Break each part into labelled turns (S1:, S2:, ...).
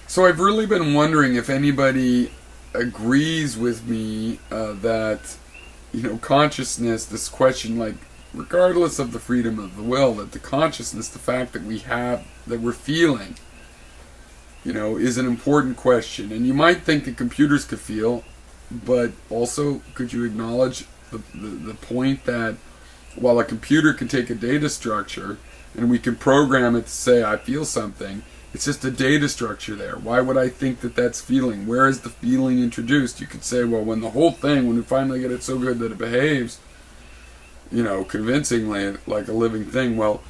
S1: So I've really been wondering if anybody agrees with me that, consciousness, this question, like, regardless of the freedom of the will, that the consciousness, the fact that we have, that we're feeling, is an important question. And you might think that computers could feel, but also could you acknowledge the point that while a computer can take a data structure and we can program it to say, I feel something, it's just a data structure there. Why would I think that that's feeling? Where is the feeling introduced? You could say, well, when we finally get it so good that it behaves, convincingly like a living thing, well,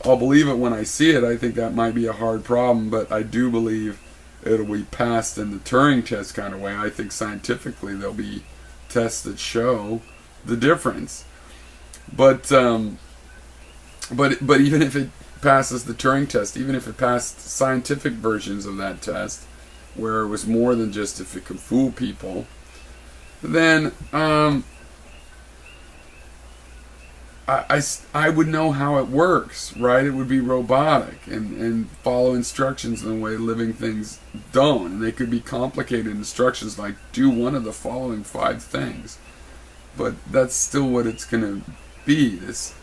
S1: I'll believe it when I see it. I think that might be a hard problem, but I do believe it'll be passed in the Turing test kind of way. I think scientifically there'll be tests that show the difference. But even if it passes the Turing test, even if it passed scientific versions of that test, where it was more than just if it could fool people, then I would know how it works, right? It would be robotic and follow instructions in a way living things don't. And they could be complicated instructions like do one of the following 5 things. But that's still what it's going to be. It's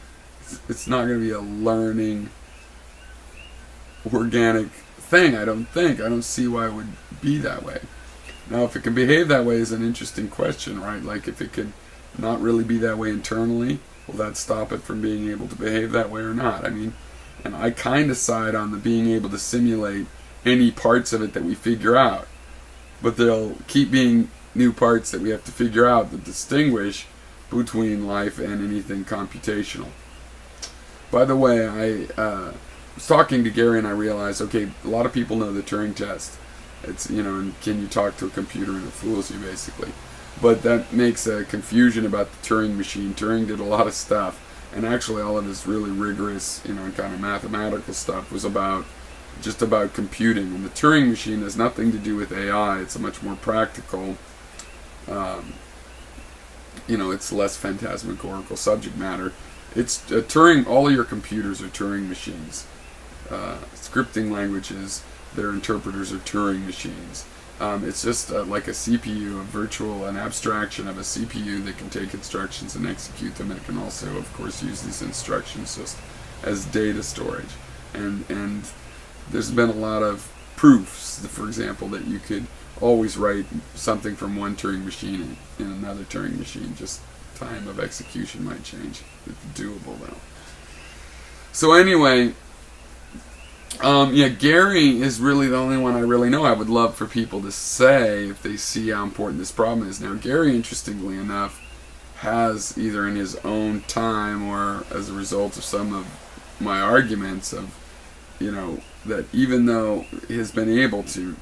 S1: not going to be a learning, organic thing, I don't think. I don't see why it would be that way. Now, if it can behave that way is an interesting question, right? Like if it could not really be that way internally, will that stop it from being able to behave that way or not? I mean, and I kind of side on the being able to simulate any parts of it that we figure out. But there'll keep being new parts that we have to figure out that distinguish between life and anything computational. By the way, I was talking to Gary and I realized, okay, a lot of people know the Turing test. It's, and can you talk to a computer and it fools you basically. But that makes a confusion about the Turing machine. Turing did a lot of stuff, and actually all of this really rigorous, and kind of mathematical stuff was just about computing. And the Turing machine has nothing to do with AI. It's a much more practical, it's less phantasmagorical subject matter. It's Turing. All of your computers are Turing machines. Scripting languages, their interpreters are Turing machines. It's just like a CPU, an abstraction of a CPU that can take instructions and execute them. And it can also, of course, use these instructions just as data storage. And there's been a lot of proofs, for example, that you could always write something from one Turing machine in another Turing machine. Just time of execution might change. It's doable, though. So anyway, Gary is really the only one I really know. I would love for people to say if they see how important this problem is. Now, Gary, interestingly enough, has either in his own time or as a result of some of my arguments of, that even though he has been able to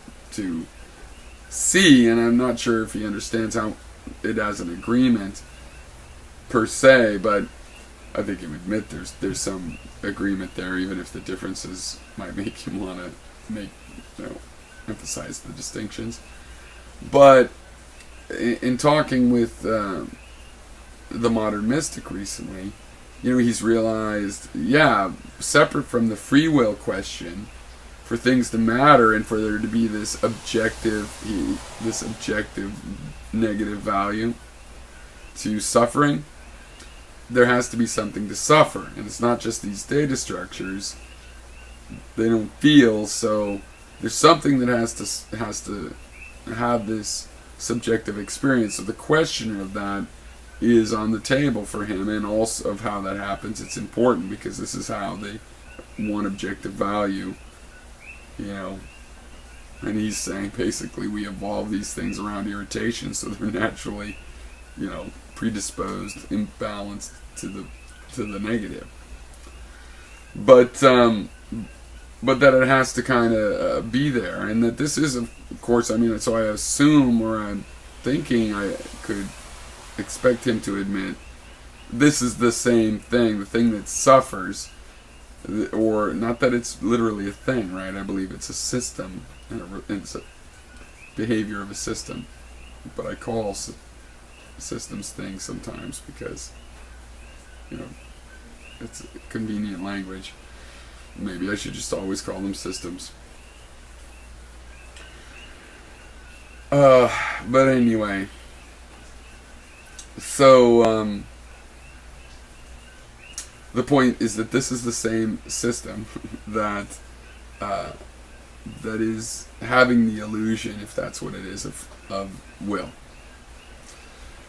S1: see, and I'm not sure if he understands how it has an agreement per se, but I think he would admit there's some agreement there, even if the differences might make him want to emphasize the distinctions. But in talking with the modern mystic recently, he's realized, separate from the free will question, for things to matter and for there to be this objective negative value to suffering, there has to be something to suffer. And it's not just these data structures. They don't feel, so there's something that has to have this subjective experience. So the question of that is on the table for him, and also of how that happens. It's important because this is how they want objective value, and he's saying basically we evolve these things around irritation, so they're naturally, predisposed, imbalanced to the negative. But that it has to kind of be there, and that this is, of course, so I assume, or I'm thinking I could expect him to admit, this is the same thing, the thing that suffers, or not that it's literally a thing, right? I believe it's a system, and it's a behavior of a system, but I call systems things sometimes because, it's a convenient language. Maybe I should just always call them systems. But anyway, so the point is that this is the same system that that is having the illusion, if that's what it is, of will.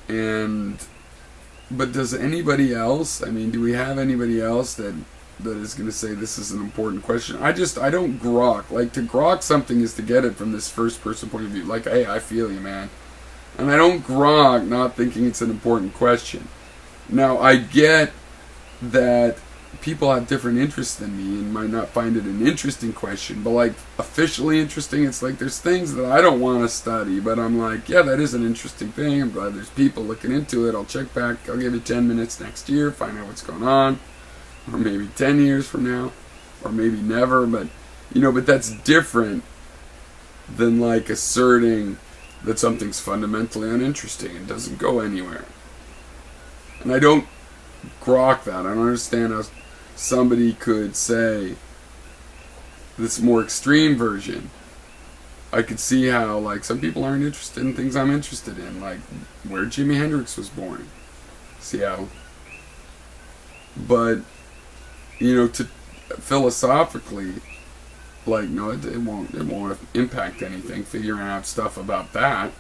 S1: And but does anybody else? I mean, do we have anybody else that is going to say this is an important question? I don't grok. Like, to grok something is to get it from this first person point of view. Like, hey, I feel you, man. And I don't grok not thinking it's an important question. Now, I get that people have different interests than me and might not find it an interesting question, but like officially interesting, it's like there's things that I don't want to study, but I'm like, yeah, that is an interesting thing. I'm glad there's people looking into it. I'll check back. I'll give you 10 minutes next year, find out what's going on, or maybe 10 years from now, or maybe never. But but that's different than like asserting that something's fundamentally uninteresting and doesn't go anywhere. And I don't grok that. I don't understand how somebody could say this more extreme version. I could see how like some people aren't interested in things I'm interested in, like where Jimi Hendrix was born, Seattle. But to philosophically, like, no, it won't impact anything. Figuring out stuff about that,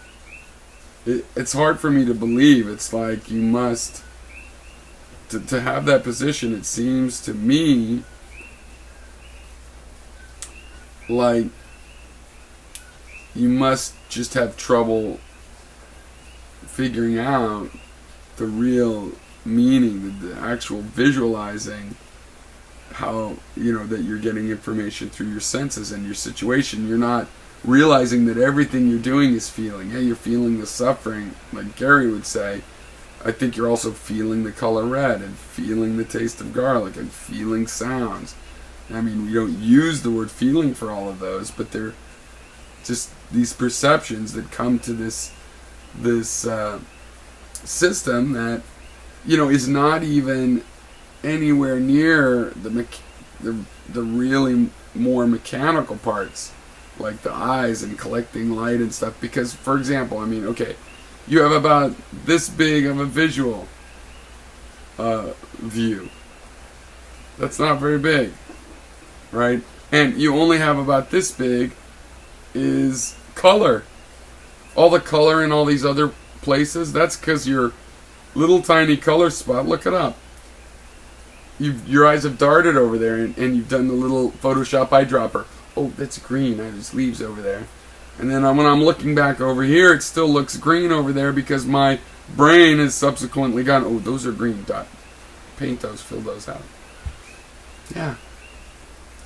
S1: it's hard for me to believe. It's like you must. To have that position, it seems to me like you must just have trouble figuring out the real meaning, the actual visualizing how, that you're getting information through your senses and your situation. You're not realizing that everything you're doing is feeling. Yeah, you're feeling the suffering, like Gary would say. I think you're also feeling the color red and feeling the taste of garlic and feeling sounds. I mean, we don't use the word feeling for all of those, but they're just these perceptions that come to this system that is not even anywhere near the really more mechanical parts, like the eyes and collecting light and stuff. Because, for example, I mean, okay, you have about this big of a visual view. That's not very big, right? And you only have about this big is color. All the color in all these other places, that's because your little tiny color spot, look it up. Your eyes have darted over there and you've done the little Photoshop eyedropper. Oh, that's green. There's leaves over there. And then when I'm looking back over here, it still looks green over there because my brain has subsequently gone, oh, those are green. Paint those, fill those out. Yeah.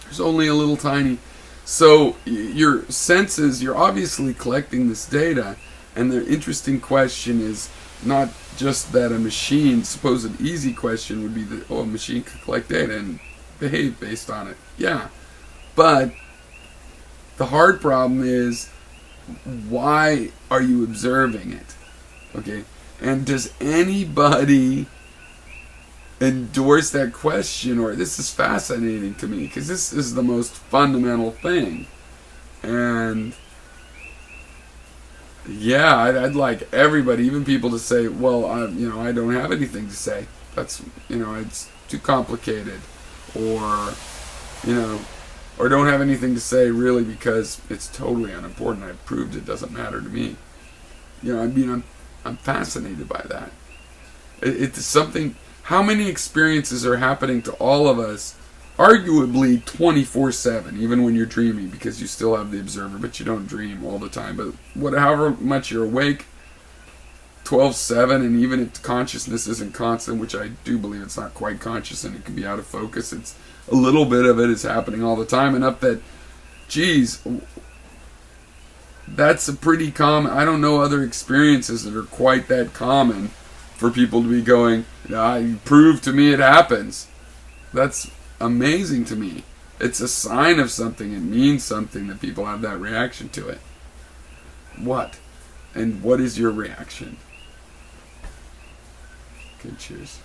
S1: There's only a little tiny. So your senses, you're obviously collecting this data, and the interesting question is not just that a machine, supposed easy question would be that, a machine could collect data and behave based on it. Yeah. But the hard problem is, why are you observing it? Okay, and does anybody endorse that question? Or this is fascinating to me because this is the most fundamental thing. And yeah, I'd like everybody, even people, to say, well, I don't have anything to say. That's it's too complicated, or or don't have anything to say really because it's totally unimportant. I've proved it doesn't matter to me. I'm fascinated by that. It's something. How many experiences are happening to all of us, arguably 24/7, even when you're dreaming, because you still have the observer, but you don't dream all the time. But however much you're awake, 12/7, and even if consciousness isn't constant, which I do believe it's not quite conscious and it can be out of focus, it's a little bit of it is happening all the time, enough that, geez, that's a pretty common. I don't know other experiences that are quite that common for people to be going, you prove to me it happens. That's amazing to me. It's a sign of something. It means something that people have that reaction to it. What? And what is your reaction? Okay, cheers.